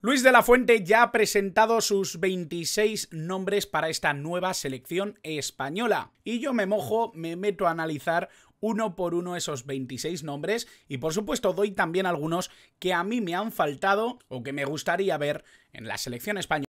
Luis de la Fuente ya ha presentado sus 26 nombres para esta nueva selección española. Y yo me mojo, me meto a analizar uno por uno esos 26 nombres y por supuesto doy también algunos que a mí me han faltado o que me gustaría ver en la selección española.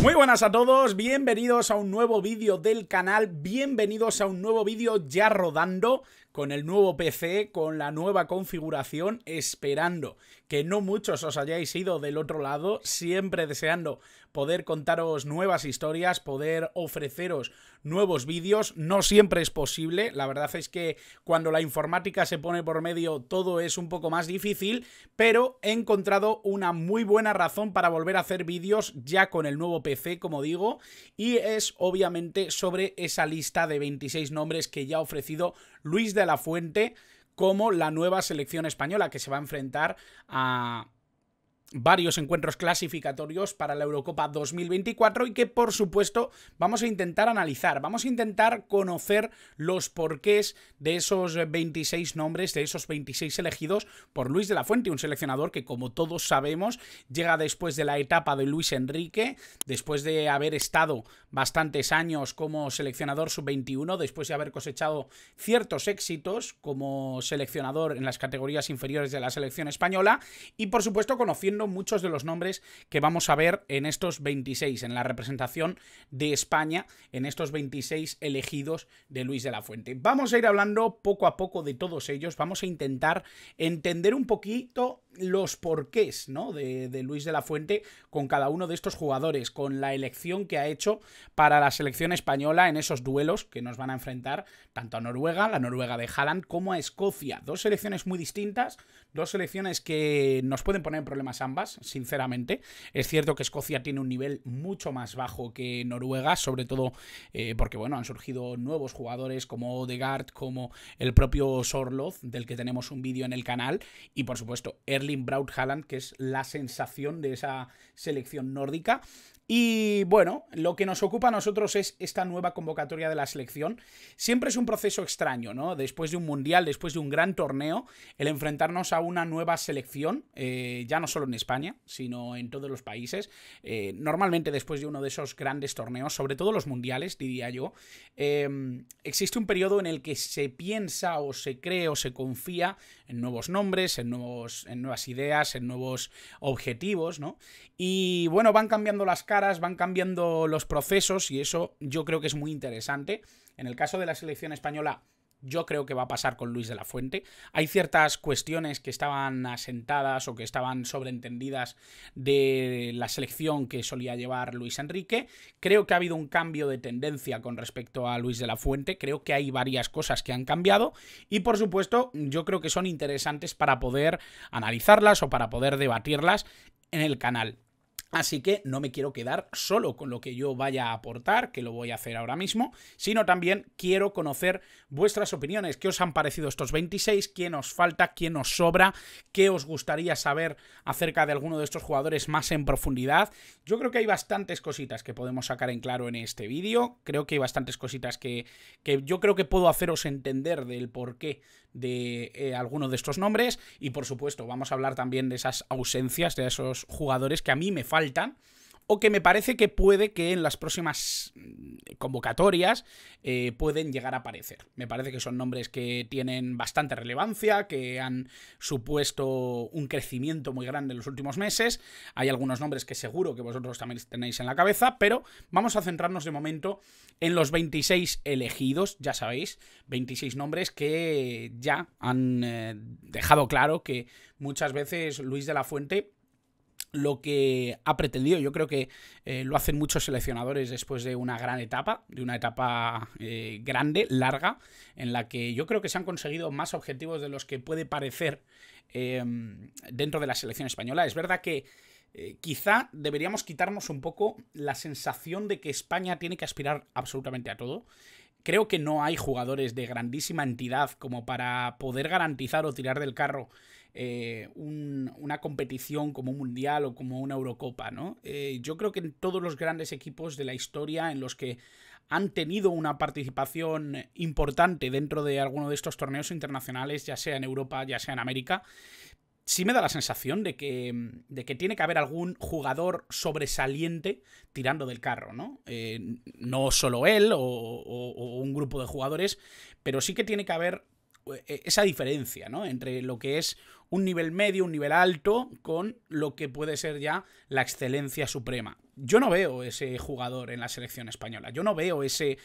Muy buenas a todos, bienvenidos a un nuevo vídeo del canal, bienvenidos a un nuevo vídeo ya rodando con el nuevo PC, con la nueva configuración, esperando que no muchos os hayáis ido del otro lado, siempre deseando poder contaros nuevas historias, poder ofreceros nuevos vídeos. No siempre es posible, la verdad es que cuando la informática se pone por medio todo es un poco más difícil, pero he encontrado una muy buena razón para volver a hacer vídeos ya con el nuevo PC, como digo, y es obviamente sobre esa lista de 26 nombres que ya ha ofrecido Luis de la Fuente como la nueva selección española que se va a enfrentar a varios encuentros clasificatorios para la Eurocopa 2024 y que por supuesto vamos a intentar analizar, vamos a intentar conocer los porqués de esos 26 nombres, de esos 26 elegidos por Luis de la Fuente, un seleccionador que, como todos sabemos, llega después de la etapa de Luis Enrique, después de haber estado bastantes años como seleccionador sub-21, después de haber cosechado ciertos éxitos como seleccionador en las categorías inferiores de la selección española y por supuesto conociendo muchos de los nombres que vamos a ver en estos 26, en la representación de España, en estos 26 elegidos de Luis de la Fuente. Vamos a ir hablando poco a poco de todos ellos, vamos a intentar entender un poquito los porqués, ¿no?, de Luis de la Fuente con cada uno de estos jugadores, con la elección que ha hecho para la selección española en esos duelos que nos van a enfrentar tanto a Noruega, la Noruega de Haaland, como a Escocia. Dos selecciones muy distintas, dos selecciones que nos pueden poner en problemas ambas, sinceramente. Es cierto que Escocia tiene un nivel mucho más bajo que Noruega, sobre todo porque, bueno, han surgido nuevos jugadores como Odegaard, como el propio Sorloth, del que tenemos un vídeo en el canal, y por supuesto Erling Braut Haaland, que es la sensación de esa selección nórdica. Y bueno, lo que nos ocupa a nosotros es esta nueva convocatoria de la selección. Siempre es un proceso extraño, ¿no? Después de un mundial, después de un gran torneo, el enfrentarnos a una nueva selección, ya no solo en España, sino en todos los países. Normalmente después de uno de esos grandes torneos, sobre todo los mundiales, diría yo, existe un periodo en el que se piensa o se cree o se confía en nuevos nombres, en nuevas ideas, en nuevos objetivos, ¿no? Y bueno, van cambiando las caras, van cambiando los procesos y eso yo creo que es muy interesante. En el caso de la selección española, yo creo que va a pasar con Luis de la Fuente. Hay ciertas cuestiones que estaban asentadas o que estaban sobreentendidas de la selección que solía llevar Luis Enrique. Creo que ha habido un cambio de tendencia con respecto a Luis de la Fuente. Creo que hay varias cosas que han cambiado y, por supuesto, yo creo que son interesantes para poder analizarlas o para poder debatirlas en el canal. Así que no me quiero quedar solo con lo que yo vaya a aportar, que lo voy a hacer ahora mismo, sino también quiero conocer vuestras opiniones. ¿Qué os han parecido estos 26? ¿Quién os falta? ¿Quién os sobra? ¿Qué os gustaría saber acerca de alguno de estos jugadores más en profundidad? Yo creo que hay bastantes cositas que podemos sacar en claro en este vídeo. Creo que hay bastantes cositas que yo creo que puedo haceros entender del porqué de alguno de estos nombres y por supuesto vamos a hablar también de esas ausencias, de esos jugadores que a mí me faltan o que me parece que puede que en las próximas convocatorias pueden llegar a aparecer. Me parece que son nombres que tienen bastante relevancia, que han supuesto un crecimiento muy grande en los últimos meses. Hay algunos nombres que seguro que vosotros también tenéis en la cabeza, pero vamos a centrarnos de momento en los 26 elegidos, ya sabéis, 26 nombres que ya han dejado claro que muchas veces Luis de la Fuente lo que ha pretendido, yo creo que lo hacen muchos seleccionadores después de una gran etapa, de una etapa grande, larga, en la que yo creo que se han conseguido más objetivos de los que puede parecer dentro de la selección española. Es verdad que quizá deberíamos quitarnos un poco la sensación de que España tiene que aspirar absolutamente a todo. Creo que no hay jugadores de grandísima entidad como para poder garantizar o tirar del carro una competición como un mundial o como una Eurocopa, ¿no? Yo creo que en todos los grandes equipos de la historia en los que han tenido una participación importante dentro de alguno de estos torneos internacionales, ya sea en Europa, ya sea en América, sí me da la sensación de que tiene que haber algún jugador sobresaliente tirando del carro, ¿no? No solo él o un grupo de jugadores, pero sí que tiene que haber esa diferencia, ¿no? Entre lo que es un nivel medio, un nivel alto, con lo que puede ser ya la excelencia suprema. Yo no veo ese jugador en la selección española. Yo no veo ese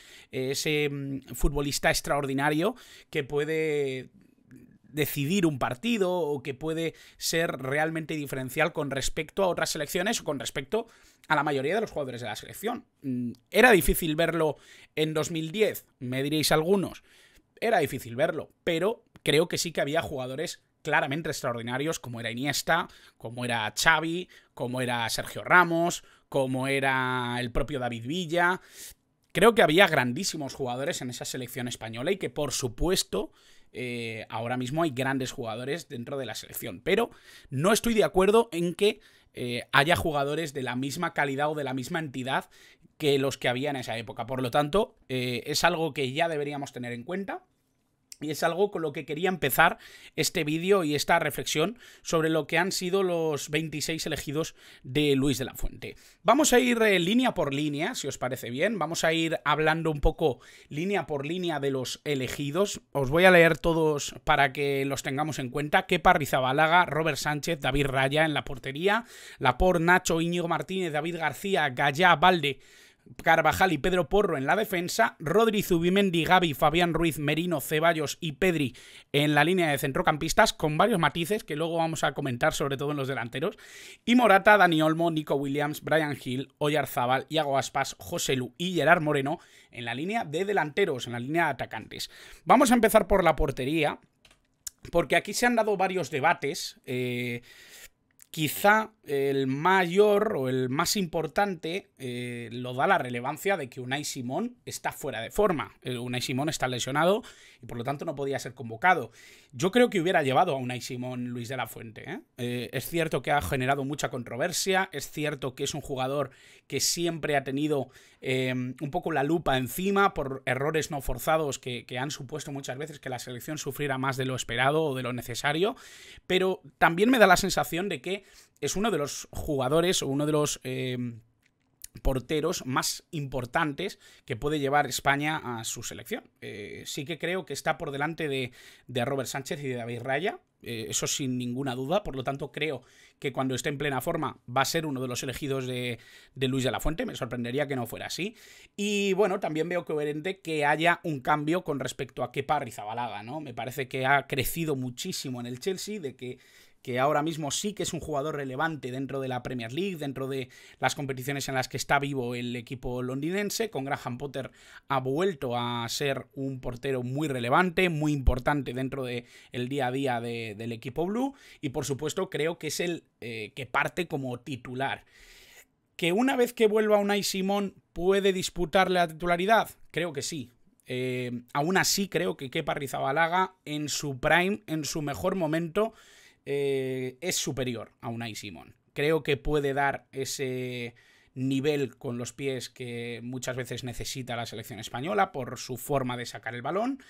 futbolista extraordinario que puede decidir un partido o que puede ser realmente diferencial con respecto a otras selecciones o con respecto a la mayoría de los jugadores de la selección. ¿Era difícil verlo en 2010? Me diréis algunos. Era difícil verlo, pero creo que sí que había jugadores claramente extraordinarios, como era Iniesta, como era Xavi, como era Sergio Ramos, como era el propio David Villa. Creo que había grandísimos jugadores en esa selección española y que, por supuesto, ahora mismo hay grandes jugadores dentro de la selección. Pero no estoy de acuerdo en que haya jugadores de la misma calidad o de la misma entidad que los que había en esa época. Por lo tanto, es algo que ya deberíamos tener en cuenta. Y es algo con lo que quería empezar este vídeo y esta reflexión sobre lo que han sido los 26 elegidos de Luis de la Fuente. Vamos a ir línea por línea, si os parece bien. Vamos a ir hablando un poco línea por línea de los elegidos. Os voy a leer todos para que los tengamos en cuenta. Kepa Arrizabalaga, Robert Sánchez, David Raya en la portería, Laporte, Nacho, Íñigo Martínez, David García, Gallá, Balde, Carvajal y Pedro Porro en la defensa, Rodri, Zubimendi, Gavi, Fabián Ruiz, Merino, Ceballos y Pedri en la línea de centrocampistas, con varios matices que luego vamos a comentar, sobre todo en los delanteros, y Morata, Dani Olmo, Nico Williams, Bryan Gil, Oyarzabal, Iago Aspas, Joselu y Gerard Moreno en la línea de delanteros, en la línea de atacantes. Vamos a empezar por la portería, porque aquí se han dado varios debates. Quizá el mayor o el más importante lo da la relevancia de que Unai Simón está fuera de forma. Unai Simón está lesionado y por lo tanto no podía ser convocado. Yo creo que hubiera llevado a Unai Simón Luis de la Fuente. Es cierto que ha generado mucha controversia, es cierto que es un jugador que siempre ha tenido un poco la lupa encima por errores no forzados que han supuesto muchas veces que la selección sufriera más de lo esperado o de lo necesario, pero también me da la sensación de que es uno de los jugadores o uno de los porteros más importantes que puede llevar España a su selección. Sí que creo que está por delante de Robert Sánchez y de David Raya, eso sin ninguna duda. Por lo tanto, creo que cuando esté en plena forma va a ser uno de los elegidos de Luis de la Fuente. Me sorprendería que no fuera así. Y bueno, también veo coherente que haya un cambio con respecto a Kepa Arrizabalaga, ¿no? Me parece que ha crecido muchísimo en el Chelsea, de que ahora mismo sí que es un jugador relevante dentro de la Premier League, dentro de las competiciones en las que está vivo el equipo londinense. Con Graham Potter ha vuelto a ser un portero muy relevante, muy importante dentro del día a día del equipo blue, y por supuesto creo que es el que parte como titular. ¿Que una vez que vuelva Unai Simón puede disputarle la titularidad? Creo que sí. Aún así creo que Kepa Arrizabalaga en su prime, en su mejor momento, es superior a Unai Simón. Creo que puede dar ese nivel con los pies que muchas veces necesita la selección española por su forma de sacar el balón,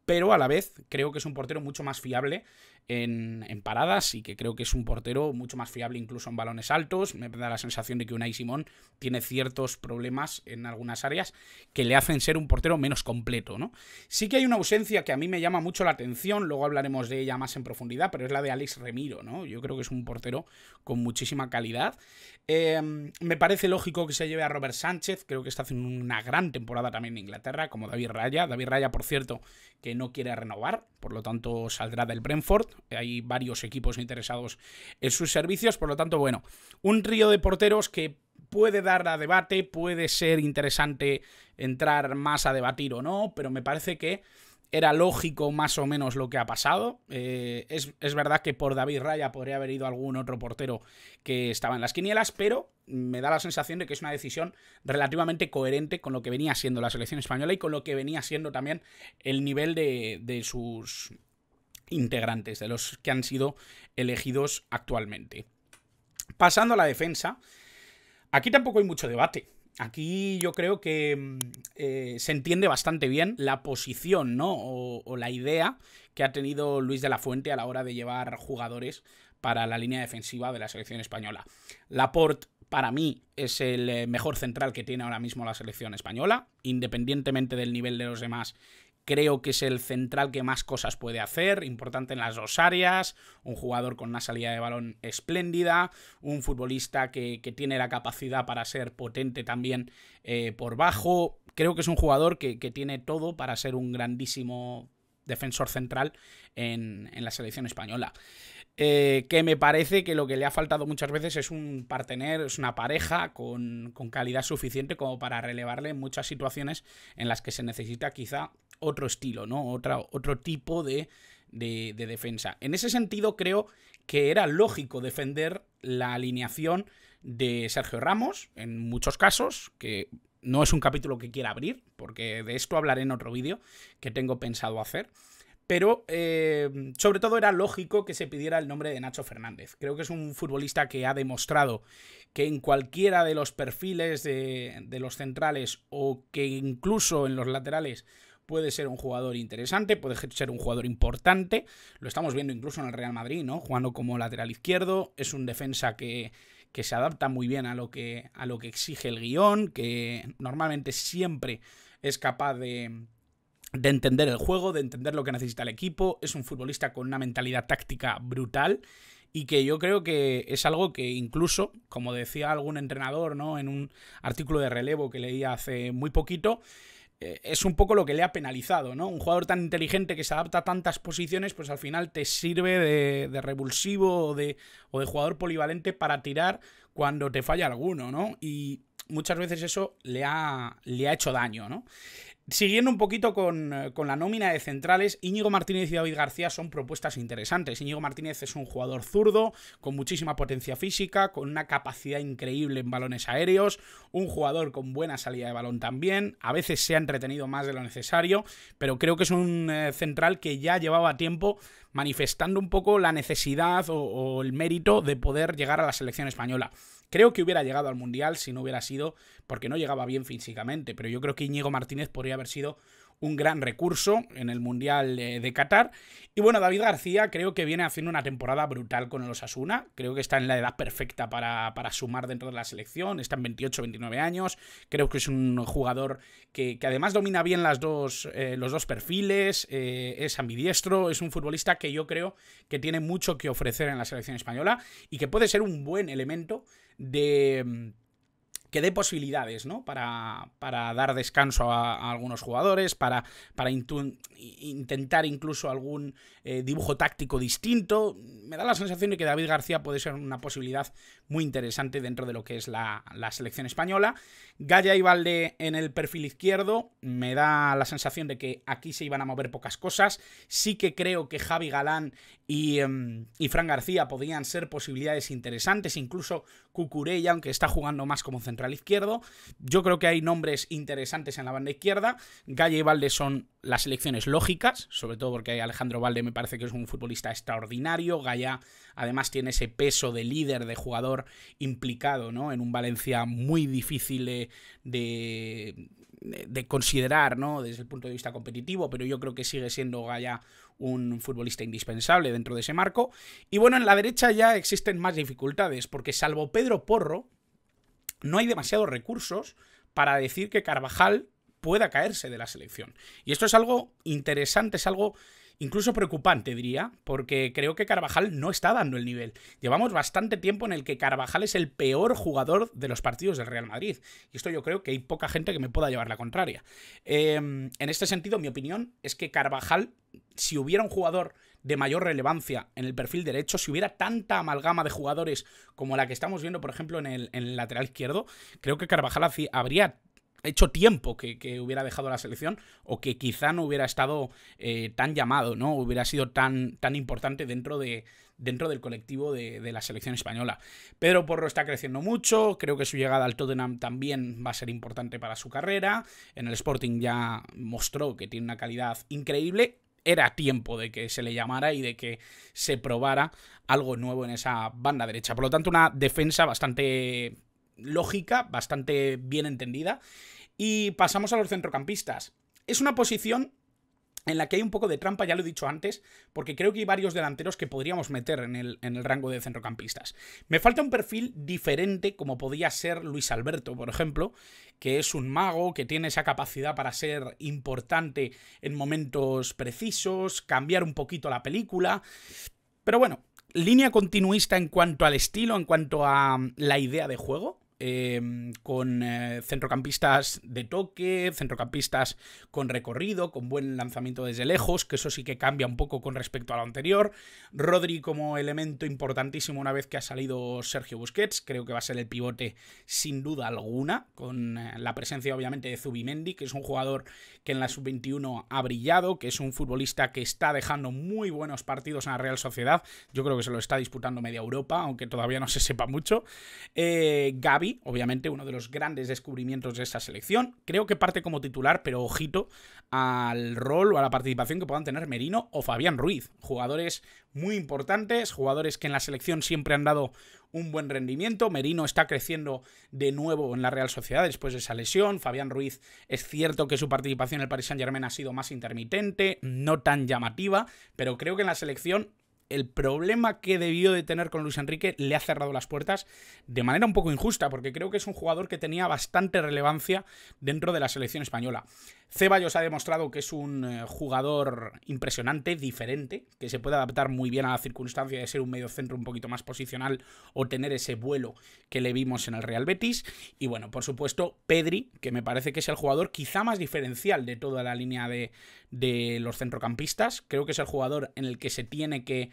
pero a la vez creo que es un portero mucho más fiable en paradas y que creo que es un portero mucho más fiable incluso en balones altos. Me da la sensación de que Unai Simón tiene ciertos problemas en algunas áreas que le hacen ser un portero menos completo, ¿no? Sí que hay una ausencia que a mí me llama mucho la atención, luego hablaremos de ella más en profundidad, pero es la de Alex Remiro, ¿no? Yo creo que es un portero con muchísima calidad. Me parece lógico que se lleve a Robert Sánchez, creo que está haciendo una gran temporada también en Inglaterra, como David Raya. David Raya, por cierto, que no quiere renovar, por lo tanto saldrá del Brentford. Hay varios equipos interesados en sus servicios, por lo tanto, bueno, un trío de porteros que puede dar a debate, puede ser interesante entrar más a debatir o no, pero me parece que era lógico más o menos lo que ha pasado. Es verdad que por David Raya podría haber ido algún otro portero que estaba en las quinielas, pero me da la sensación de que es una decisión relativamente coherente con lo que venía siendo la selección española y con lo que venía siendo también el nivel de sus integrantes, de los que han sido elegidos actualmente. Pasando a la defensa, aquí tampoco hay mucho debate. Aquí yo creo que se entiende bastante bien la posición, ¿no? O la idea que ha tenido Luis de la Fuente a la hora de llevar jugadores para la línea defensiva de la selección española. Laporte, para mí, es el mejor central que tiene ahora mismo la selección española, independientemente del nivel de los demás. Creo que es el central que más cosas puede hacer, importante en las dos áreas, un jugador con una salida de balón espléndida, un futbolista que tiene la capacidad para ser potente también por bajo. Creo que es un jugador que tiene todo para ser un grandísimo defensor central en la selección española. Que me parece que lo que le ha faltado muchas veces es un partener, es una pareja con calidad suficiente como para relevarle en muchas situaciones en las que se necesita quizá otro estilo, ¿no? Otro tipo de defensa. En ese sentido, creo que era lógico defender la alineación de Sergio Ramos, en muchos casos, que no es un capítulo que quiera abrir, porque de esto hablaré en otro vídeo que tengo pensado hacer. Pero sobre todo era lógico que se pidiera el nombre de Nacho Fernández. Creo que es un futbolista que ha demostrado que en cualquiera de los perfiles de los centrales o que incluso en los laterales puede ser un jugador interesante, puede ser un jugador importante. Lo estamos viendo incluso en el Real Madrid, ¿no? Jugando como lateral izquierdo. Es un defensa que se adapta muy bien a lo que exige el guión, que normalmente siempre es capaz de entender el juego, de entender lo que necesita el equipo. Es un futbolista con una mentalidad táctica brutal y que yo creo que es algo que incluso, como decía algún entrenador, ¿no? En un artículo de Relevo que leía hace muy poquito, es un poco lo que le ha penalizado, ¿no? Un jugador tan inteligente que se adapta a tantas posiciones, pues al final te sirve de revulsivo o de jugador polivalente para tirar cuando te falla alguno, ¿no? Y muchas veces eso le ha hecho daño, ¿no? Siguiendo un poquito con la nómina de centrales, Íñigo Martínez y David García son propuestas interesantes. Íñigo Martínez es un jugador zurdo, con muchísima potencia física, con una capacidad increíble en balones aéreos, un jugador con buena salida de balón también, a veces se ha entretenido más de lo necesario, pero creo que es un central que ya llevaba tiempo manifestando un poco la necesidad o el mérito de poder llegar a la selección española. Creo que hubiera llegado al Mundial si no hubiera sido porque no llegaba bien físicamente, pero yo creo que Íñigo Martínez podría haber sido un gran recurso en el Mundial de Qatar. Y bueno, David García creo que viene haciendo una temporada brutal con el Osasuna. Creo que está en la edad perfecta para sumar dentro de la selección. Está en 28, 29 años. Creo que es un jugador que además domina bien los dos perfiles. Es ambidiestro. Es un futbolista que yo creo que tiene mucho que ofrecer en la selección española y que puede ser un buen elemento que dé posibilidades, ¿no? Para dar descanso a algunos jugadores, para intentar incluso algún dibujo táctico distinto. Me da la sensación de que David García puede ser una posibilidad muy interesante dentro de lo que es la selección española. Gaya y Valde en el perfil izquierdo, me da la sensación de que aquí se iban a mover pocas cosas. Sí que creo que Javi Galán y Fran García podrían ser posibilidades interesantes, incluso Cucurella, aunque está jugando más como central izquierdo. Yo creo que hay nombres interesantes en la banda izquierda. Gaya y Valde son las elecciones lógicas, sobre todo porque Alejandro Valde me parece que es un futbolista extraordinario. Gaya además tiene ese peso de líder, de jugador implicado, ¿no? En un Valencia muy difícil de considerar, ¿no? Desde el punto de vista competitivo, pero yo creo que sigue siendo Gaya un futbolista indispensable dentro de ese marco. Y bueno, en la derecha ya existen más dificultades, porque salvo Pedro Porro, no hay demasiados recursos para decir que Carvajal pueda caerse de la selección. Y esto es algo interesante, es algo incluso preocupante, diría, porque creo que Carvajal no está dando el nivel. Llevamos bastante tiempo en el que Carvajal es el peor jugador de los partidos del Real Madrid. Y esto yo creo que hay poca gente que me pueda llevar la contraria. En este sentido, mi opinión es que Carvajal, si hubiera un jugador de mayor relevancia en el perfil derecho, si hubiera tanta amalgama de jugadores como la que estamos viendo, por ejemplo, en el lateral izquierdo, creo que Carvajal habría hecho tiempo que hubiera dejado la selección, o que quizá no hubiera estado tan llamado, ¿no? Hubiera sido tan importante dentro del colectivo de la selección española. Pedro Porro está creciendo mucho, creo que su llegada al Tottenham también va a ser importante para su carrera. En el Sporting ya mostró que tiene una calidad increíble. era tiempo de que se le llamara y de que se probara algo nuevo en esa banda derecha. Por lo tanto, una defensa bastante lógica, bastante bien entendida. Y pasamos a los centrocampistas. Es una posición en la que hay un poco de trampa, ya lo he dicho antes, porque creo que hay varios delanteros que podríamos meter en el rango de centrocampistas. Me falta un perfil diferente, como podía ser Luis Alberto, por ejemplo, que es un mago, que tiene esa capacidad para ser importante en momentos precisos, cambiar un poquito la película. Pero bueno, línea continuista en cuanto al estilo, en cuanto a la idea de juego. Con centrocampistas de toque, centrocampistas con recorrido, con buen lanzamiento desde lejos, que eso sí que cambia un poco con respecto a lo anterior. Rodri como elemento importantísimo una vez que ha salido Sergio Busquets, creo que va a ser el pivote sin duda alguna, con la presencia obviamente de Zubimendi, que es un jugador que en la sub-21 ha brillado, que es un futbolista que está dejando muy buenos partidos en la Real Sociedad. Yo creo que se lo está disputando media Europa, aunque todavía no se sepa mucho. Gavi, obviamente, uno de los grandes descubrimientos de esta selección. Creo que parte como titular, pero ojito al rol o a la participación que puedan tener Merino o Fabián Ruiz. Jugadores muy importantes, jugadores que en la selección siempre han dado un buen rendimiento. Merino está creciendo de nuevo en la Real Sociedad después de esa lesión. Fabián Ruiz, es cierto que su participación en el Paris Saint-Germain ha sido más intermitente, no tan llamativa, pero creo que en la selección el problema que debió de tener con Luis Enrique le ha cerrado las puertas de manera un poco injusta, porque creo que es un jugador que tenía bastante relevancia dentro de la selección española. Ceballos ha demostrado que es un jugador impresionante, diferente, que se puede adaptar muy bien a la circunstancia de ser un mediocentro un poquito más posicional o tener ese vuelo que le vimos en el Real Betis. Y bueno, por supuesto, Pedri, que me parece que es el jugador quizá más diferencial de toda la línea de los centrocampistas. Creo que es el jugador en el que se tiene que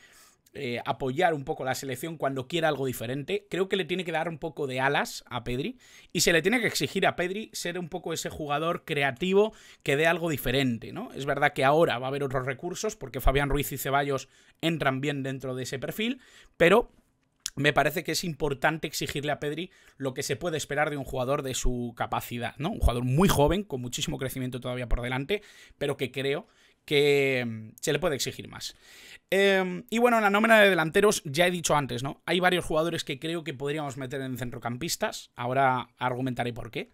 apoyar un poco la selección cuando quiera algo diferente. Creo que le tiene que dar un poco de alas a Pedri y se le tiene que exigir a Pedri ser un poco ese jugador creativo que dé algo diferente, ¿no? Es verdad que ahora va a haber otros recursos porque Fabián Ruiz y Ceballos entran bien dentro de ese perfil, pero me parece que es importante exigirle a Pedri lo que se puede esperar de un jugador de su capacidad, ¿no? Un jugador muy joven, con muchísimo crecimiento todavía por delante, pero que creo que se le puede exigir más. Y bueno, en la nómina de delanteros ya he dicho antes, ¿no? Hay varios jugadores que creo que podríamos meter en centrocampistas. Ahora argumentaré por qué.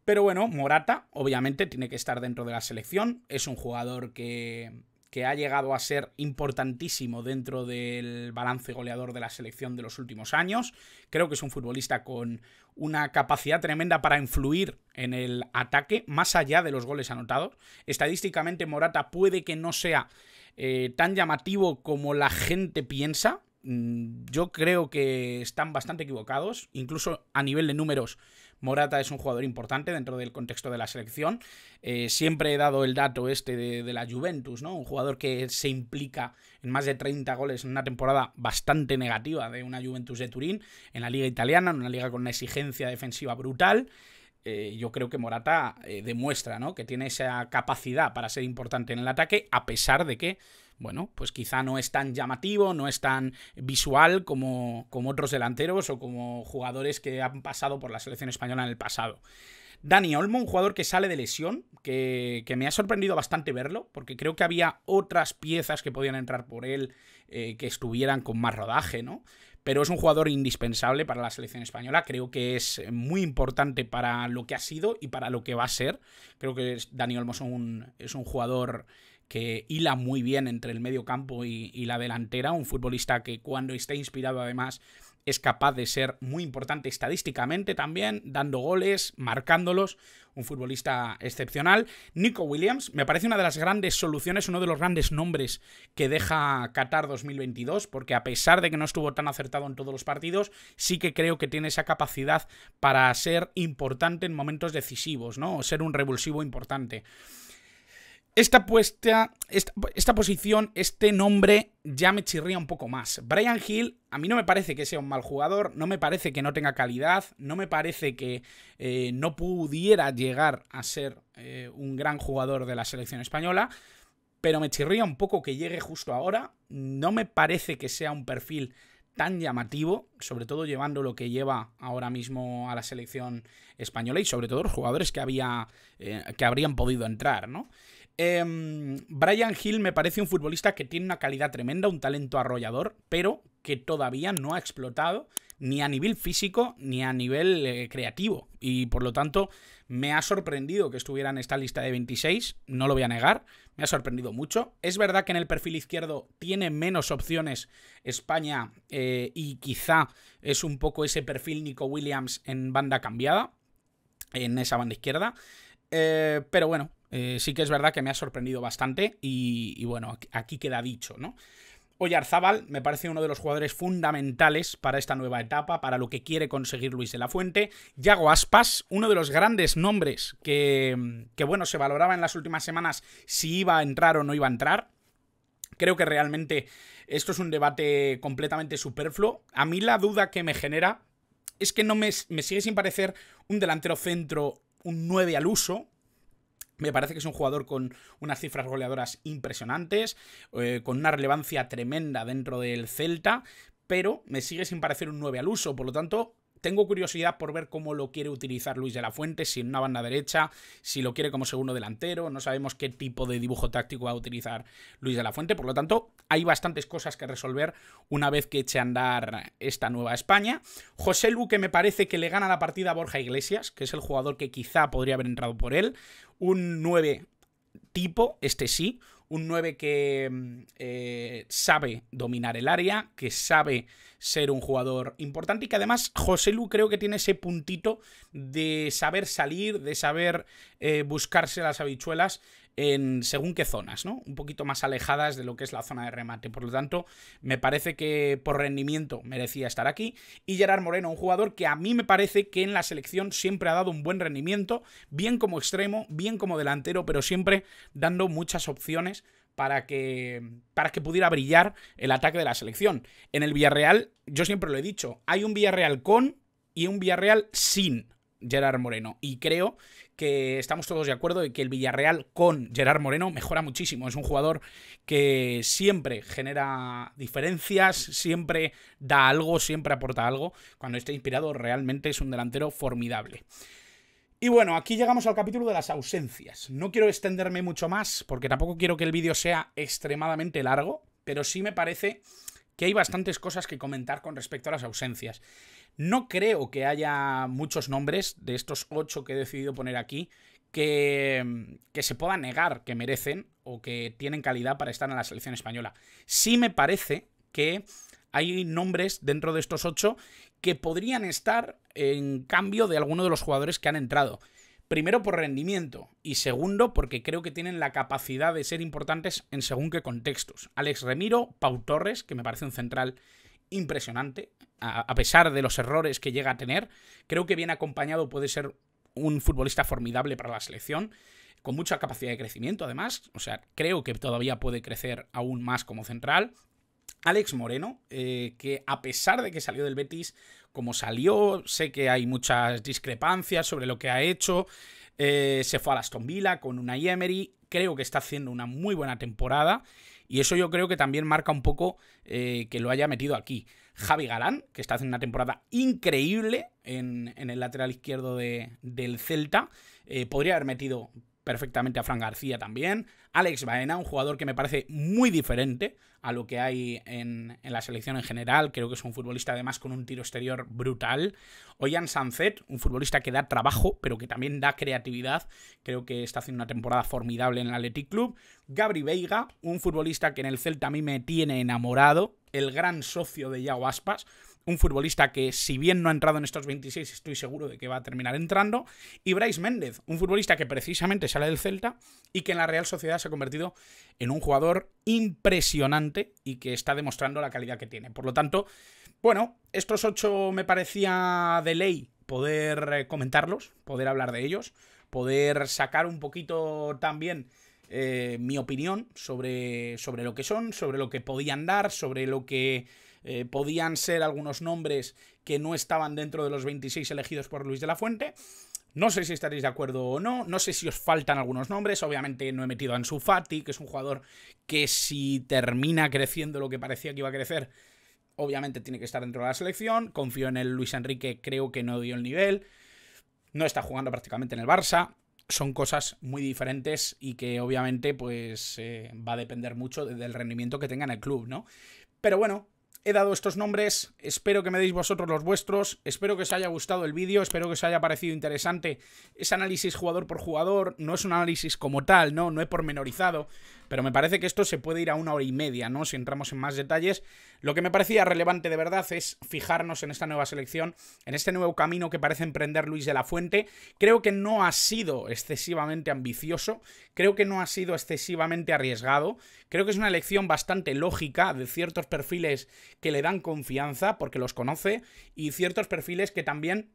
Pero bueno, Morata, obviamente, tiene que estar dentro de la selección. Es un jugador que ha llegado a ser importantísimo dentro del balance goleador de la selección de los últimos años. Creo que es un futbolista con una capacidad tremenda para influir en el ataque, más allá de los goles anotados. Estadísticamente, Morata puede que no sea tan llamativo como la gente piensa. Yo creo que están bastante equivocados. Incluso a nivel de números, Morata es un jugador importante dentro del contexto de la selección. Siempre he dado el dato de la Juventus, ¿no? Un jugador que se implica en más de 30 goles en una temporada bastante negativa de una Juventus de Turín en la liga italiana, en una liga con una exigencia defensiva brutal. Yo creo que Morata demuestra, ¿no?, que tiene esa capacidad para ser importante en el ataque, a pesar de que, bueno, pues quizá no es tan llamativo, no es tan visual como otros delanteros o como jugadores que han pasado por la selección española en el pasado. Dani Olmo, un jugador que sale de lesión, que me ha sorprendido bastante verlo, porque creo que había otras piezas que podían entrar por él, que estuvieran con más rodaje, ¿no? Pero es un jugador indispensable para la selección española. Creo que es muy importante para lo que ha sido y para lo que va a ser. Creo que Dani Olmo es un jugador que hila muy bien entre el medio campo y la delantera. Un futbolista que cuando esté inspirado además es capaz de ser muy importante estadísticamente también, dando goles, marcándolos. Un futbolista excepcional. Nico Williams me parece una de las grandes soluciones, uno de los grandes nombres que deja Qatar 2022, porque a pesar de que no estuvo tan acertado en todos los partidos, sí que creo que tiene esa capacidad para ser importante en momentos decisivos, ¿no? O ser un revulsivo importante. Esta posición, este nombre ya me chirría un poco más. Bryan Gil, a mí no me parece que sea un mal jugador, no me parece que no tenga calidad, no me parece que no pudiera llegar a ser un gran jugador de la selección española, pero me chirría un poco que llegue justo ahora. No me parece que sea un perfil tan llamativo, sobre todo llevando lo que lleva ahora mismo a la selección española y sobre todo los jugadores que habrían podido entrar, ¿no? Bryan Gil me parece un futbolista que tiene una calidad tremenda, un talento arrollador, pero que todavía no ha explotado ni a nivel físico ni a nivel creativo, y por lo tanto me ha sorprendido que estuviera en esta lista de 26, no lo voy a negar, me ha sorprendido mucho. Es verdad que en el perfil izquierdo tiene menos opciones España, y quizá es un poco ese perfil Nico Williams en banda cambiada, en esa banda izquierda, pero bueno, sí que es verdad que me ha sorprendido bastante y bueno, aquí queda dicho, ¿no? Oyarzábal me parece uno de los jugadores fundamentales para esta nueva etapa, para lo que quiere conseguir Luis de la Fuente. Yago Aspas, uno de los grandes nombres que bueno, se valoraba en las últimas semanas si iba a entrar o no iba a entrar. Creo que realmente esto es un debate completamente superfluo. A mí la duda que me genera es que me sigue sin parecer un delantero centro, un 9 al uso. Me parece que es un jugador con unas cifras goleadoras impresionantes, con una relevancia tremenda dentro del Celta, pero me sigue sin parecer un 9 al uso. Por lo tanto, tengo curiosidad por ver cómo lo quiere utilizar Luis de la Fuente, si en una banda derecha, si lo quiere como segundo delantero. No sabemos qué tipo de dibujo táctico va a utilizar Luis de la Fuente. Por lo tanto, hay bastantes cosas que resolver una vez que eche a andar esta nueva España. Joselu, que me parece que le gana la partida a Borja Iglesias, que es el jugador que quizá podría haber entrado por él. Un 9 tipo, este sí, un 9 que sabe dominar el área, que sabe ser un jugador importante y que además Joselu creo que tiene ese puntito de saber salir, de saber buscarse las habichuelas en según qué zonas, ¿no? Un poquito más alejadas de lo que es la zona de remate. Por lo tanto, me parece que por rendimiento merecía estar aquí. Y Gerard Moreno, un jugador que a mí me parece que en la selección siempre ha dado un buen rendimiento, bien como extremo, bien como delantero, pero siempre dando muchas opciones para que pudiera brillar el ataque de la selección. En el Villarreal, yo siempre lo he dicho, hay un Villarreal con y un Villarreal sin Gerard Moreno, y creo que estamos todos de acuerdo de que el Villarreal con Gerard Moreno mejora muchísimo. Es un jugador que siempre genera diferencias, siempre da algo, siempre aporta algo. Cuando esté inspirado realmente es un delantero formidable. Y bueno, aquí llegamos al capítulo de las ausencias. No quiero extenderme mucho más porque tampoco quiero que el vídeo sea extremadamente largo, pero sí me parece que hay bastantes cosas que comentar con respecto a las ausencias. No creo que haya muchos nombres de estos 8 que he decidido poner aquí que se pueda negar que merecen o que tienen calidad para estar en la selección española. Sí me parece que hay nombres dentro de estos 8 que podrían estar en cambio de alguno de los jugadores que han entrado. Primero por rendimiento y segundo porque creo que tienen la capacidad de ser importantes en según qué contextos. Alex Remiro, Pau Torres, que me parece un central impresionante, a pesar de los errores que llega a tener. Creo que bien acompañado puede ser un futbolista formidable para la selección, con mucha capacidad de crecimiento además. O sea, creo que todavía puede crecer aún más como central. Alex Moreno, que a pesar de que salió del Betis como salió, sé que hay muchas discrepancias sobre lo que ha hecho, se fue a Aston Villa con Unai Emery, creo que está haciendo una muy buena temporada y eso yo creo que también marca un poco que lo haya metido aquí. Javi Galán, que está haciendo una temporada increíble en el lateral izquierdo del Celta, podría haber metido perfectamente a Fran García también. Alex Baena, un jugador que me parece muy diferente a lo que hay en la selección en general. Creo que es un futbolista además con un tiro exterior brutal. Ollán Sancet, un futbolista que da trabajo, pero que también da creatividad. Creo que está haciendo una temporada formidable en el Athletic Club. Gabri Veiga, un futbolista que en el Celta a mí me tiene enamorado. El gran socio de Yago Aspas. Un futbolista que, si bien no ha entrado en estos 26, estoy seguro de que va a terminar entrando. Y Brais Méndez, un futbolista que precisamente sale del Celta y que en la Real Sociedad se ha convertido en un jugador impresionante y que está demostrando la calidad que tiene. Por lo tanto, bueno, estos 8 me parecía de ley poder comentarlos, poder hablar de ellos, poder sacar un poquito también mi opinión sobre lo que son, sobre lo que podían dar, sobre lo que podían ser algunos nombres que no estaban dentro de los 26 elegidos por Luis de la Fuente. No sé si estaréis de acuerdo o no, no sé si os faltan algunos nombres. Obviamente no he metido a Ansu Fati, que es un jugador que si termina creciendo lo que parecía que iba a crecer, obviamente tiene que estar dentro de la selección. Confío en el Luis Enrique, creo que no dio el nivel. No está jugando prácticamente en el Barça. Son cosas muy diferentes y que obviamente pues va a depender mucho del rendimiento que tenga en el club, ¿no? Pero bueno, he dado estos nombres, espero que me deis vosotros los vuestros, espero que os haya gustado el vídeo, espero que os haya parecido interesante ese análisis jugador por jugador. No es un análisis como tal, no he pormenorizado, pero me parece que esto se puede ir a 1 hora y media, ¿no? Si entramos en más detalles. Lo que me parecía relevante de verdad es fijarnos en esta nueva selección, en este nuevo camino que parece emprender Luis de la Fuente. Creo que no ha sido excesivamente ambicioso, creo que no ha sido excesivamente arriesgado, creo que es una elección bastante lógica de ciertos perfiles que le dan confianza porque los conoce y ciertos perfiles que también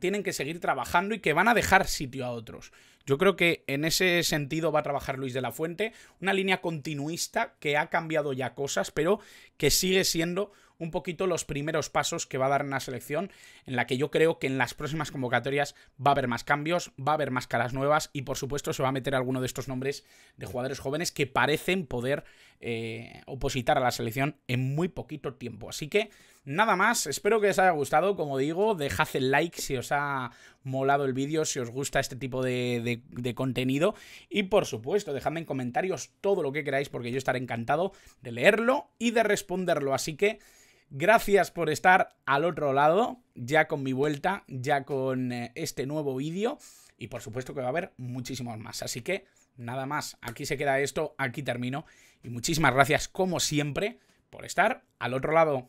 tienen que seguir trabajando y que van a dejar sitio a otros. Yo creo que en ese sentido va a trabajar Luis de la Fuente, una línea continuista que ha cambiado ya cosas, pero que sigue siendo un poquito los primeros pasos que va a dar una selección en la que yo creo que en las próximas convocatorias va a haber más cambios, va a haber más caras nuevas y por supuesto se va a meter alguno de estos nombres de jugadores jóvenes que parecen poder opositar a la selección en muy poquito tiempo. Así que nada más, espero que os haya gustado, como digo, dejad el like si os ha molado el vídeo, si os gusta este tipo de contenido y por supuesto dejadme en comentarios todo lo que queráis porque yo estaré encantado de leerlo y de responderlo. Así que gracias por estar al otro lado, ya con mi vuelta, ya con este nuevo vídeo y por supuesto que va a haber muchísimos más. Así que nada más, aquí se queda esto, aquí termino y muchísimas gracias como siempre por estar al otro lado.